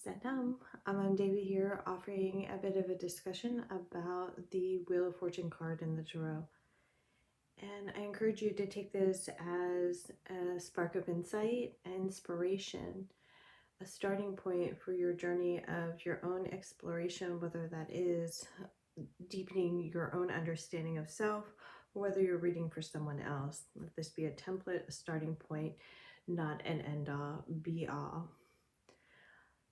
Salam. I'm David here, offering a bit of a discussion about the Wheel of Fortune card in the tarot. And I encourage you to take this as a spark of insight, inspiration, a starting point for your journey of your own exploration, whether that is deepening your own understanding of self, or whether you're reading for someone else. Let this be a template, a starting point, not an end-all, be-all.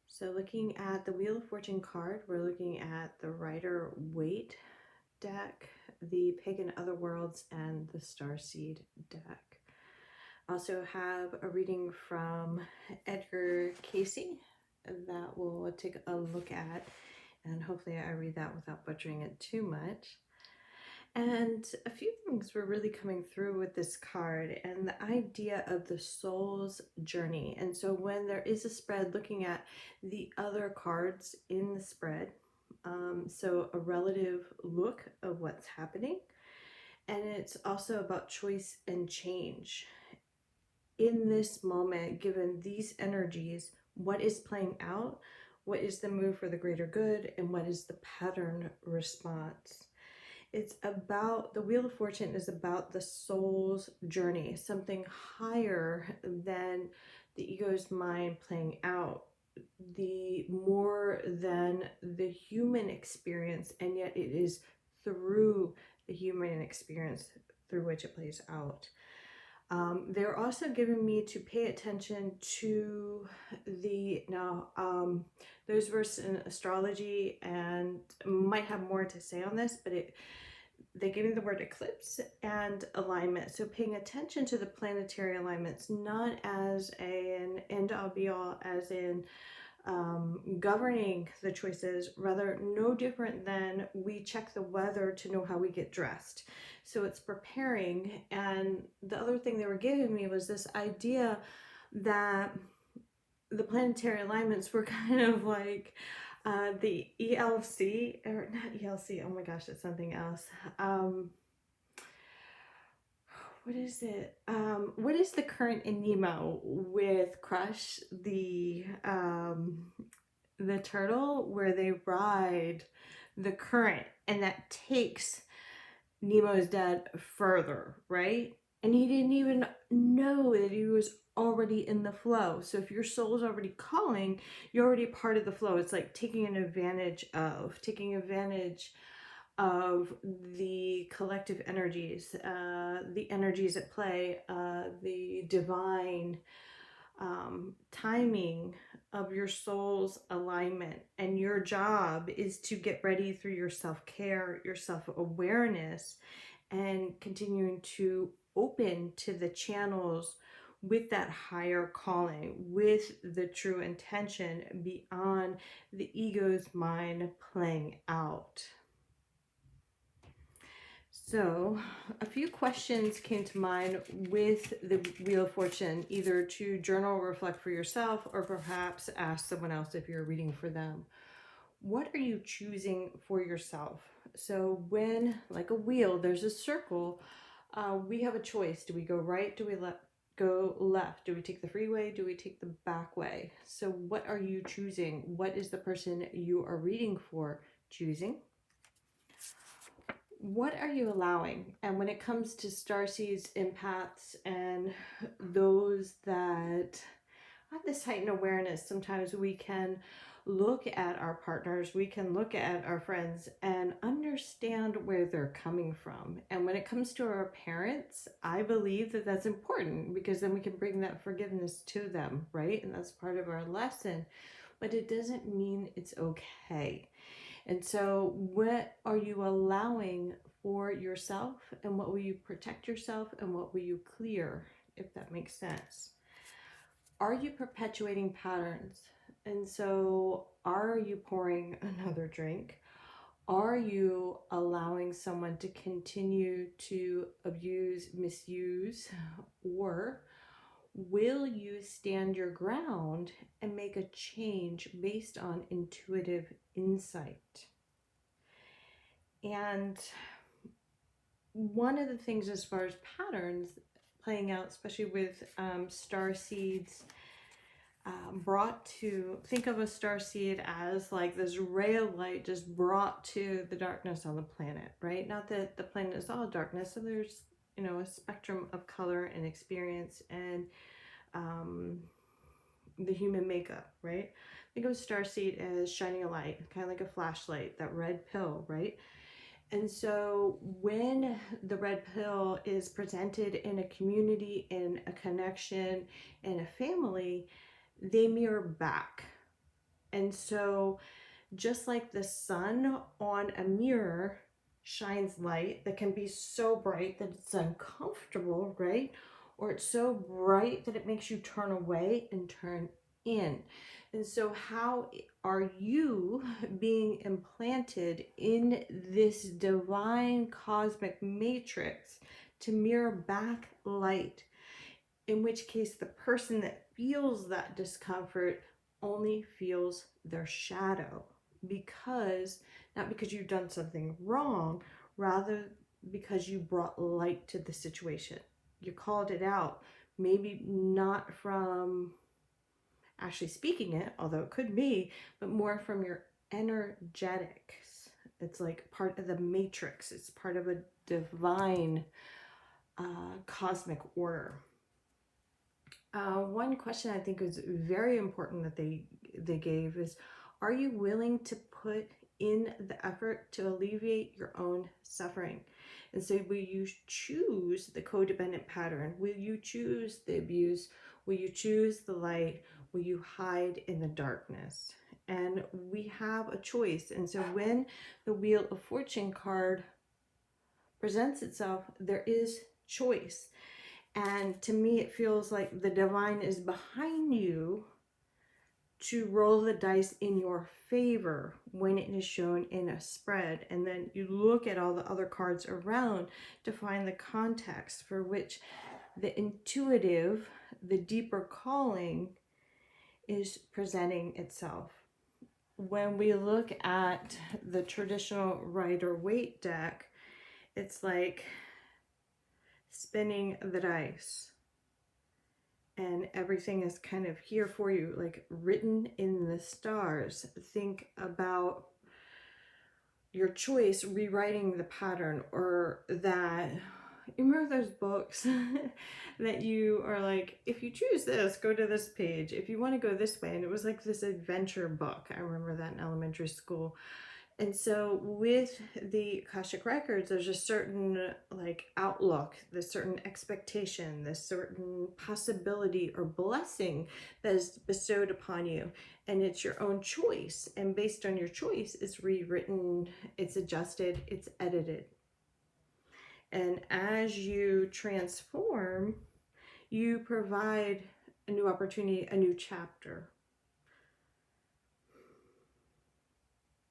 So looking at the Wheel of Fortune card, we're looking at the Rider-Waite deck, the Pegan Otherworlds, and the Starseed deck. Also have a reading from Edgar Cayce that we'll take a look at, and hopefully I read that without butchering it too much. And a few things were really coming through with this card, and the idea of the soul's journey. And so when there is a spread, looking at the other cards in the spread, so a relative look of what's happening. And it's also about choice and change. In this moment, given these energies, what is playing out? What is the move for the greater good? And what is the pattern response? It's about, the Wheel of Fortune is about the soul's journey, something higher than the ego's mind playing out, the more than the human experience, and yet it is through the human experience through which it plays out. They're also giving me to pay attention to the, there's verse in astrology and might have more to say on this, but they give me the word eclipse and alignment. So paying attention to the planetary alignments, not as an end-all be-all, as in governing the choices, rather no different than we check the weather to know how we get dressed. So it's preparing. And the other thing they were giving me was this idea that the planetary alignments were kind of like the ELC, or not ELC, oh my gosh, it's something else. What is it? What is the current in Nemo with Crush, the turtle, where they ride the current and that takes Nemo's dad further, right? And he didn't even know that he was already in the flow. So if your soul's already calling, you're already part of the flow. It's like taking advantage of the collective energies, the energies at play, the divine timing of your soul's alignment. And your job is to get ready through your self-care, your self-awareness, and continuing to open to the channels with that higher calling, with the true intention beyond the ego's mind playing out. So a few questions came to mind with the Wheel of Fortune, either to journal or reflect for yourself, or perhaps ask someone else if you're reading for them. What are you choosing for yourself? So when, like a wheel, there's a circle, we have a choice. Do we go right? Do we go left? Do we take the freeway? Do we take the back way? So what are you choosing? What is the person you are reading for choosing? What are you allowing? And when it comes to starseeds, empaths, and those that have this heightened awareness, sometimes we can look at our partners, we can look at our friends and understand where they're coming from. And when it comes to our parents, I believe that that's important, because then we can bring that forgiveness to them, right? And that's part of our lesson, but it doesn't mean it's okay. And so what are you allowing for yourself, and what will you protect yourself, and what will you clear, if that makes sense? Are you perpetuating patterns? And so are you pouring another drink? Are you allowing someone to continue to abuse, misuse, or will you stand your ground and make a change based on intuitive insight? And one of the things, as far as patterns playing out, especially with star seeds, brought to, think of a starseed as like this ray of light just brought to the darkness on the planet, right? Not that the planet is all darkness, so there's, you know, a spectrum of color and experience and the human makeup, right? Think of a starseed as shining a light, kind of like a flashlight, that red pill, right? And so when the red pill is presented in a community, in a connection, in a family, they mirror back. And so just like the sun on a mirror shines light that can be so bright that it's uncomfortable, right? Or it's so bright that it makes you turn away and turn in. And so how are you being implanted in this divine cosmic matrix to mirror back light? In which case the person that feels that discomfort only feels their shadow, because not because you've done something wrong, rather because you brought light to the situation. You called it out, maybe not from actually speaking it, although it could be, but more from your energetics. It's like part of the matrix, it's part of a divine cosmic order. One question I think is very important that they gave is, are you willing to put in the effort to alleviate your own suffering? And so will you choose the codependent pattern? Will you choose the abuse? Will you choose the light? Will you hide in the darkness? And we have a choice. And so when the Wheel of Fortune card presents itself, there is choice. And to me, it feels like the divine is behind you to roll the dice in your favor when it is shown in a spread. And then you look at all the other cards around to find the context for which the intuitive, the deeper calling is presenting itself. When we look at the traditional Rider-Waite deck, it's like spinning the dice, and everything is kind of here for you, like written in the stars. Think about your choice rewriting the pattern, or that, you remember those books that you are like, if you choose this, go to this page, if you want to go this way, and it was like this adventure book. I remember that in elementary school. And so with the Akashic Records, there's a certain like outlook, this certain expectation, this certain possibility or blessing that is bestowed upon you. And it's your own choice. And based on your choice, it's rewritten, it's adjusted, it's edited. And as you transform, you provide a new opportunity, a new chapter.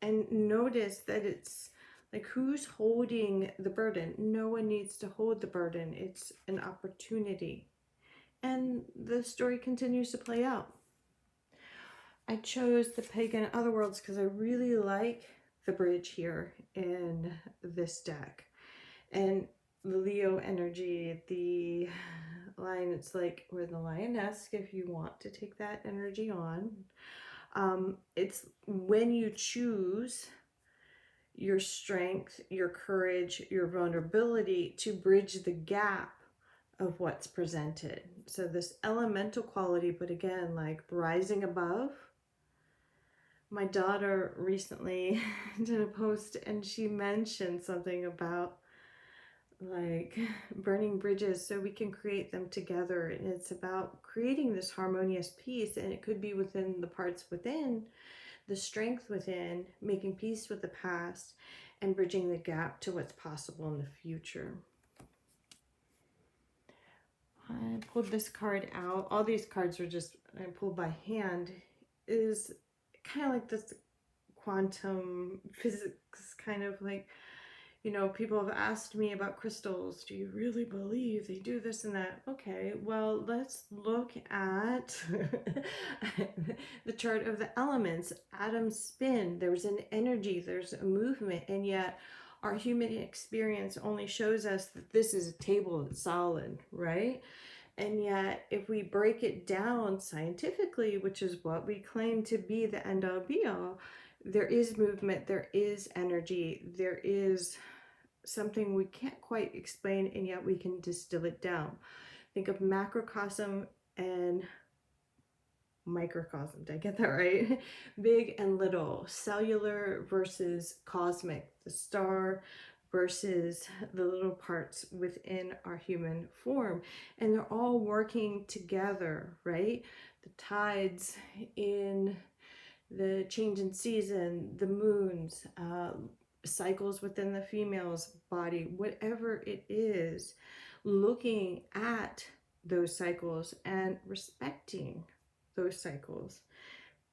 And notice that it's like, who's holding the burden? No one needs to hold the burden. It's an opportunity. And the story continues to play out. I chose the Pegan Otherworlds because I really like the bridge here in this deck. And the Leo energy, the line, it's like, we're the lioness if you want to take that energy on. It's when you choose your strength, your courage, your vulnerability to bridge the gap of what's presented. So this elemental quality, but again, like rising above. My daughter recently did a post and she mentioned something about like burning bridges so we can create them together. And it's about creating this harmonious peace, and it could be within the parts within, the strength within, making peace with the past and bridging the gap to what's possible in the future. I pulled this card out. All these cards are just, I pulled by hand, is kind of like this quantum physics, kind of like, you know, people have asked me about crystals. Do you really believe they do this and that? Okay, well, let's look at the chart of the elements. Atoms spin. There's an energy, there's a movement, and yet our human experience only shows us that this is a table that's solid, right? And yet, if we break it down scientifically, which is what we claim to be the end all be all, there is movement, there is energy, there is something we can't quite explain, and yet we can distill it down. Think of macrocosm and microcosm. Did I get that right? Big and little, cellular versus cosmic, the star versus the little parts within our human form. And they're all working together, right? The tides in the change in season, the moons, cycles within the female's body, whatever it is, looking at those cycles and respecting those cycles,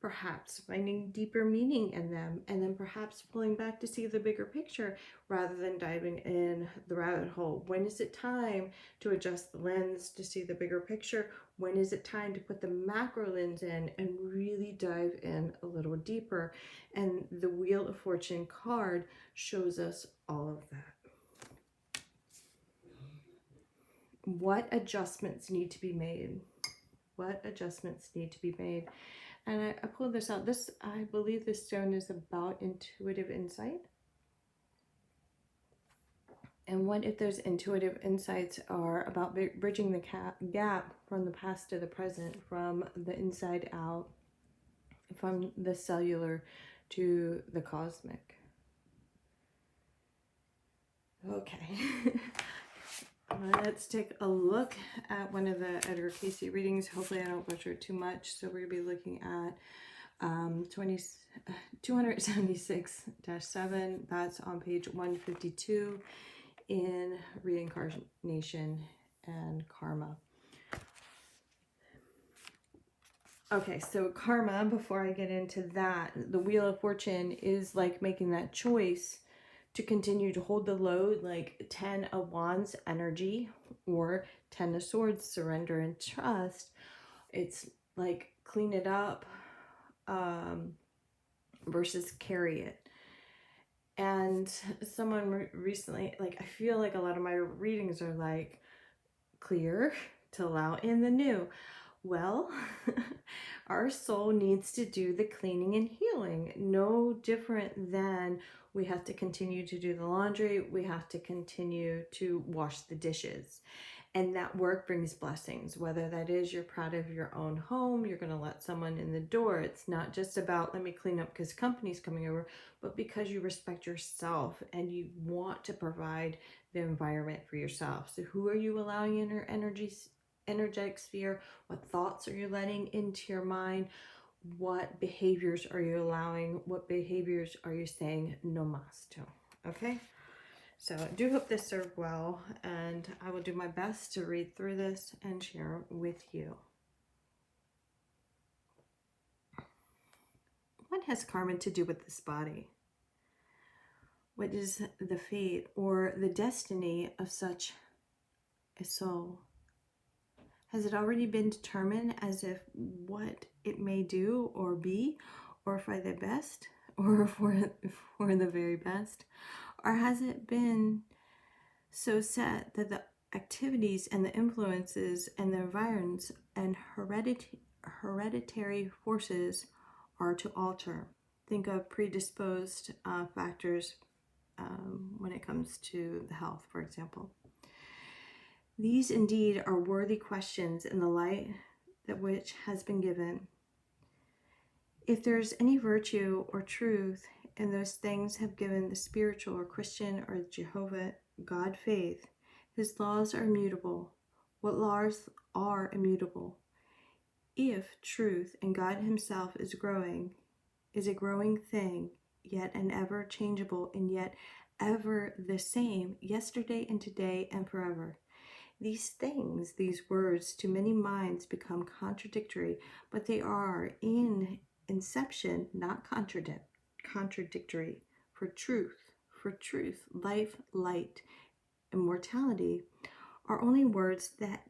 perhaps finding deeper meaning in them, and then perhaps pulling back to see the bigger picture rather than diving in the rabbit hole. When is it time to adjust the lens to see the bigger picture? When is it time to put the macro lens in and really dive in a little deeper? And the Wheel of Fortune card shows us all of that. What adjustments need to be made? What adjustments need to be made? And I pulled this out. I believe this stone is about intuitive insight. And what if those intuitive insights are about bridging the gap from the past to the present, from the inside out, from the cellular to the cosmic? Okay. Let's take a look at one of the Edgar Cayce readings. Hopefully I don't butcher it too much. So we're going to be looking at 276-7. That's on page 152 in Reincarnation and Karma. Okay, so karma, before I get into that, the Wheel of Fortune is like making that choice to continue to hold the load, like 10 of Wands energy or 10 of Swords, surrender and trust. It's like clean it up versus carry it. And someone recently, like, I feel like a lot of my readings are like clear to allow in the new. Well, our soul needs to do the cleaning and healing. No different than we have to continue to do the laundry. We have to continue to wash the dishes. And that work brings blessings, whether that is you're proud of your own home, you're going to let someone in the door. It's not just about let me clean up because company's coming over, but because you respect yourself and you want to provide the environment for yourself. So who are you allowing in your energetic sphere? What thoughts are you letting into your mind? What behaviors are you allowing? What behaviors are you saying no mas to? Okay, so I do hope this served well, and I will do my best to read through this and share with you. What has karma to do with this body? What is the fate or the destiny of such a soul? Has it already been determined as if what it may do or be, or for the best, or for the very best? Or has it been so set that the activities and the influences and the environs and hereditary forces are to alter? Think of predisposed factors when it comes to the health, for example. These indeed are worthy questions in the light that which has been given. If there is any virtue or truth in those things have given the spiritual or Christian or Jehovah God faith, his laws are immutable. What laws are immutable? If truth and God himself is a growing thing, yet and ever changeable and yet ever the same, yesterday and today and forever. These things, these words, to many minds become contradictory, but they are in inception not contradictory. For truth, life, light, immortality are only words that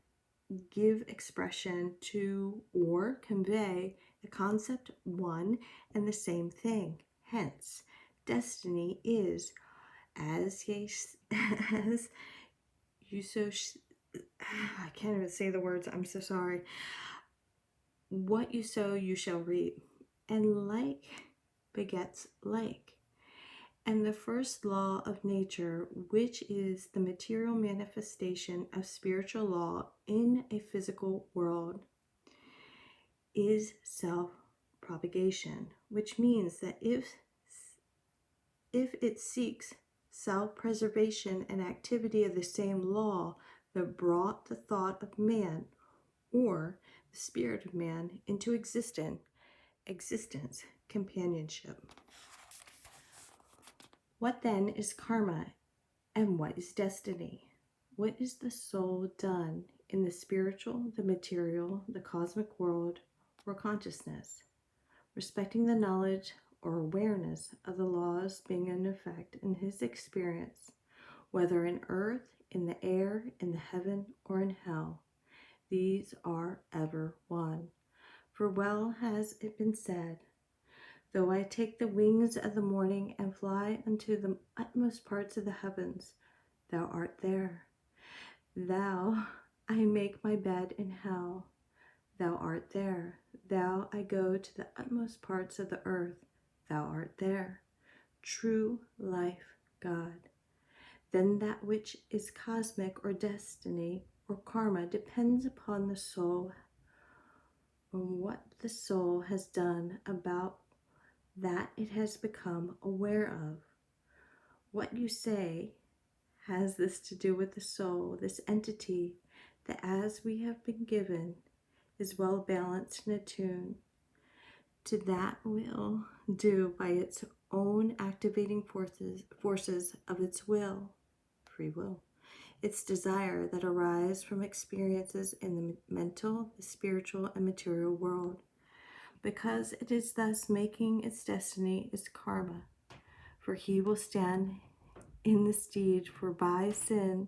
give expression to or convey the concept one and the same thing. Hence, destiny is as I can't even say the words, I'm so sorry. What you sow, you shall reap. And like begets like. And the first law of nature, which is the material manifestation of spiritual law in a physical world, is self-propagation, which means that if it seeks self-preservation and activity of the same law that brought the thought of man or the spirit of man into existence, companionship. What then is karma and what is destiny? What is the soul done in the spiritual, the material, the cosmic world, or consciousness? Respecting the knowledge or awareness of the laws being in effect in his experience, whether in earth, in the air, in the heaven, or in hell, these are ever one. For well has it been said, though I take the wings of the morning and fly unto the utmost parts of the heavens, thou art there. Thou, I make my bed in hell, thou art there. Thou, I go to the utmost parts of the earth, thou art there. True life, God. Then that which is cosmic or destiny or karma depends upon the soul, on what the soul has done about that it has become aware of. What you say has this to do with the soul, this entity that, as we have been given, is well balanced and attuned to that will do by its own activating forces of its will, free will, its desire that arise from experiences in the mental, the spiritual, and material world, because it is thus making its destiny its karma. For he will stand in the steed, for by sin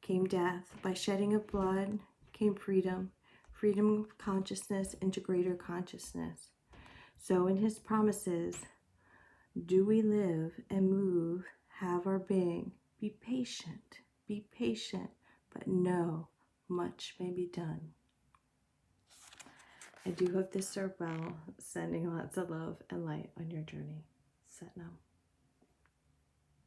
came death, by shedding of blood came freedom, freedom of consciousness into greater consciousness. So in his promises do we live and move, have our being. Be patient, but know much may be done. I do hope this served well, sending lots of love and light on your journey. Set now.